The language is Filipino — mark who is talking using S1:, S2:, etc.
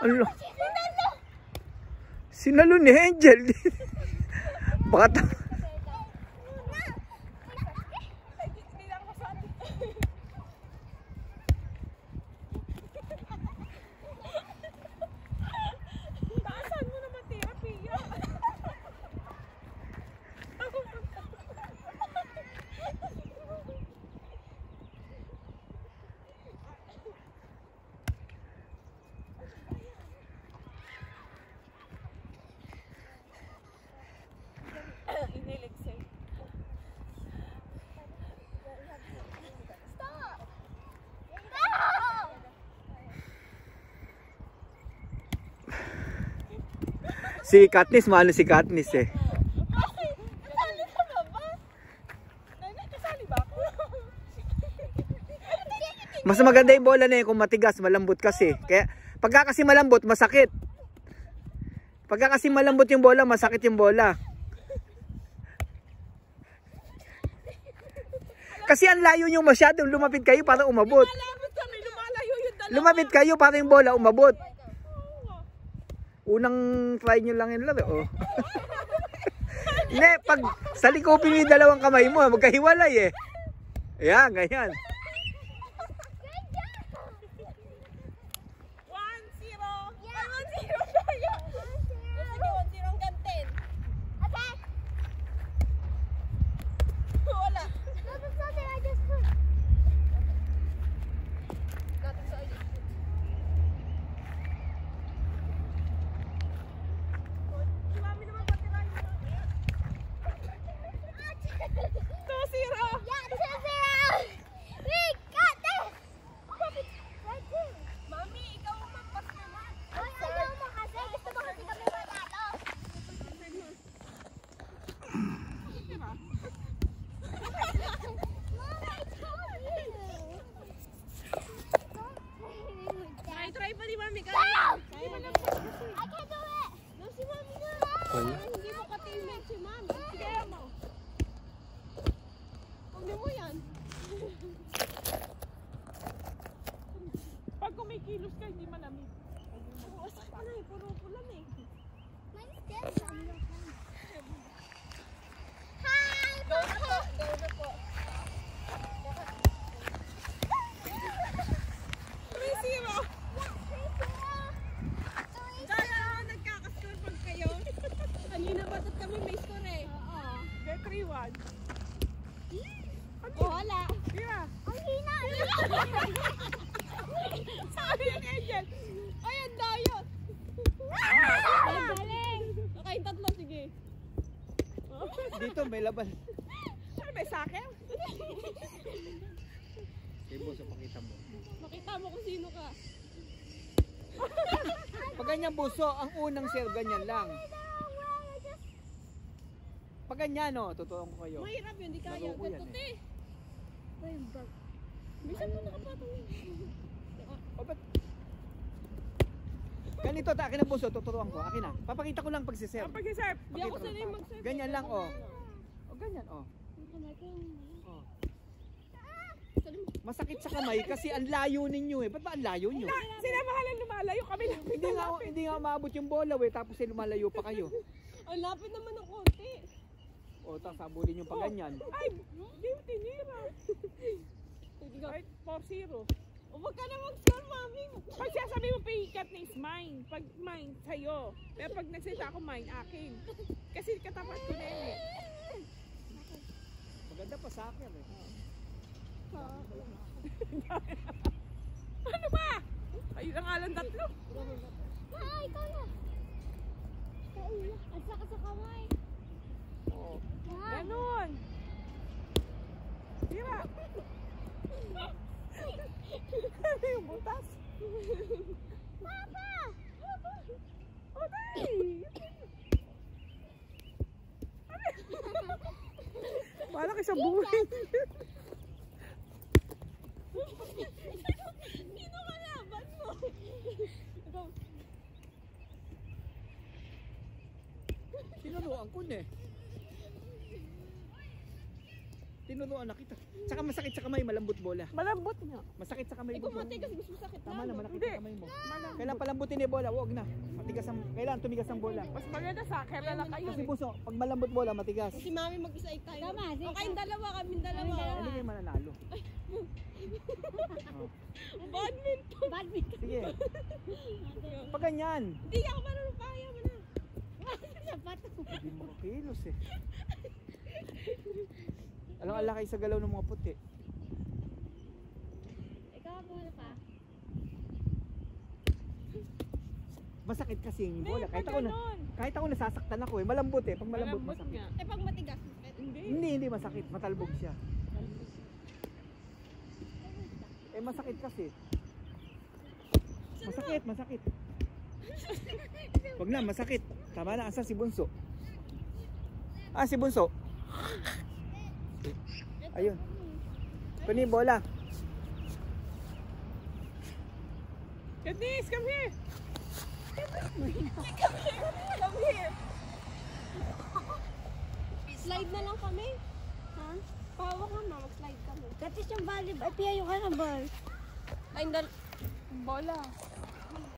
S1: Ano? Sinalo ni Angel. Baka si Katniss, maano si Katniss eh.
S2: Kasali ka na ba? Kasali ba ako?
S1: Mas maganda yung bola na yun kung matigas, malambot kasi. Kaya pagka kasi malambot, masakit. Pagka kasi malambot yung bola, masakit yung bola. Kasi ang layo nyo masyadong lumapit kayo para umabot. Lumapit kayo para yung bola umabot. Unang try nyo lang yun lang. Oh. Hindi, pag salikopin mo yung dalawang kamay mo, magkahiwalay eh. Ayan, ganyan.
S2: 'Di Hindi mo ka-teammate si Ma'am. Kaya mo. Huwag mo yan. Pag kumikilos ka, hindi malamig. Wasak ka na eh. Puro pulan eh. Hi! Go na po. Go na po. 3-0. Kanina batat kami may score eh. Oo. 3-1. Oh, wala. Kira. Ang hina. Sabi ni Angel. Ay, ang dayo. Ang galing. Okay, tatlo, sige.
S1: Dito may laban.
S2: Ano may sakin?
S1: Sige boss, pakita mo.
S2: Makita mo kung sino ka.
S1: Pag ganyan buso, ang unang serve ganyan lang. Pag ganyan no, tuturuan ko kayo.
S2: Mahirap yun, di kaya. Ganto te. Ayun bag. Bisan mo nakapatong.
S1: O ba't? Ganito, akin ang buso, tuturuan ko. Akin na. Papakita ko lang pag-serve.
S2: Pag-serve. Di ako sanay mag-serve.
S1: Ganyan lang oh. O ganyan oh. Oh. Masakit sa kamay kasi ang layo ninyo eh. Ba't ba ang layo nyo?
S2: Sila mahalan lumalayo kami lang.
S1: Hindi nga maabot yung bola eh. Tapos lumalayo pa kayo.
S2: Ang lapit naman ng konti.
S1: O, tapos sabulin yung pag ganyan.
S2: Ay, di mo tinira. Kahit 4-0. O, wag ka na mag-score, mami. Pag siya sabi mo, pihikat na is mine. Pag mine, sa'yo. Pero pag nagsita ako, mine, akin. Kasi katapat ko na yun eh.
S1: Maganda pa sa akin eh.
S2: Ano ba? Ayun ang alang tatlo.
S3: Ay, ikaw na. At saka sa kamay.
S2: Oh. Ganon. Tira. Ano yung butas?
S3: Papa!
S2: Oday! Bala kayo sa buhay. Sino kalaban mo?
S1: Sinaluan ko na eh. Tinuruan na kita. Tsaka masakit sa kamay, malambot bola.
S2: Malambot nga.
S1: Masakit sa kamay.
S3: Kung matigas, mas masakit
S1: Tama na, malakit
S2: Hindi.
S1: sa kamay mo. Kailangan palambutin ni bola, wag na. Matigas ang, kailangan tumigas ang bola.
S2: Mas maganda sa akin na lang kayo.
S1: Kasi puso, pag malambot bola, matigas.
S3: Si mami mag-isa tayo. Tama,
S4: O kayong dalawa, kaming dalawa.
S1: Hindi kayo mananalo.
S3: Badminton. Badminton.
S1: Sige. Pag ganyan,
S3: Hindi ako marunong kaya mo na. Sapato.
S1: hindi mo kilos eh. Alang-ala kayo sa galaw ng mga puti.
S3: Ikaw ako na pa.
S1: Masakit kasi yung
S2: Hindi,
S1: bola.
S2: pag
S1: Kahit ako nasasaktan ako eh. Malambot eh. Pag malambot,
S2: Malambot
S1: masakit.
S2: nga.
S3: Eh pag matigas.
S2: Hindi.
S1: Hindi masakit. Matalbog siya. Eh masakit kasi. Masakit. Wag na, masakit. Tama na, asa si Bunso? Ah, si Bunso. Ayun. Kunin yung bola.
S2: Katniss, come here.
S3: Slide na lang kami. Ha? Pawak ka na, mag-slide kami. Katis yung volleyball. Ay, piyayo ka na ball. Ay,
S2: Bola.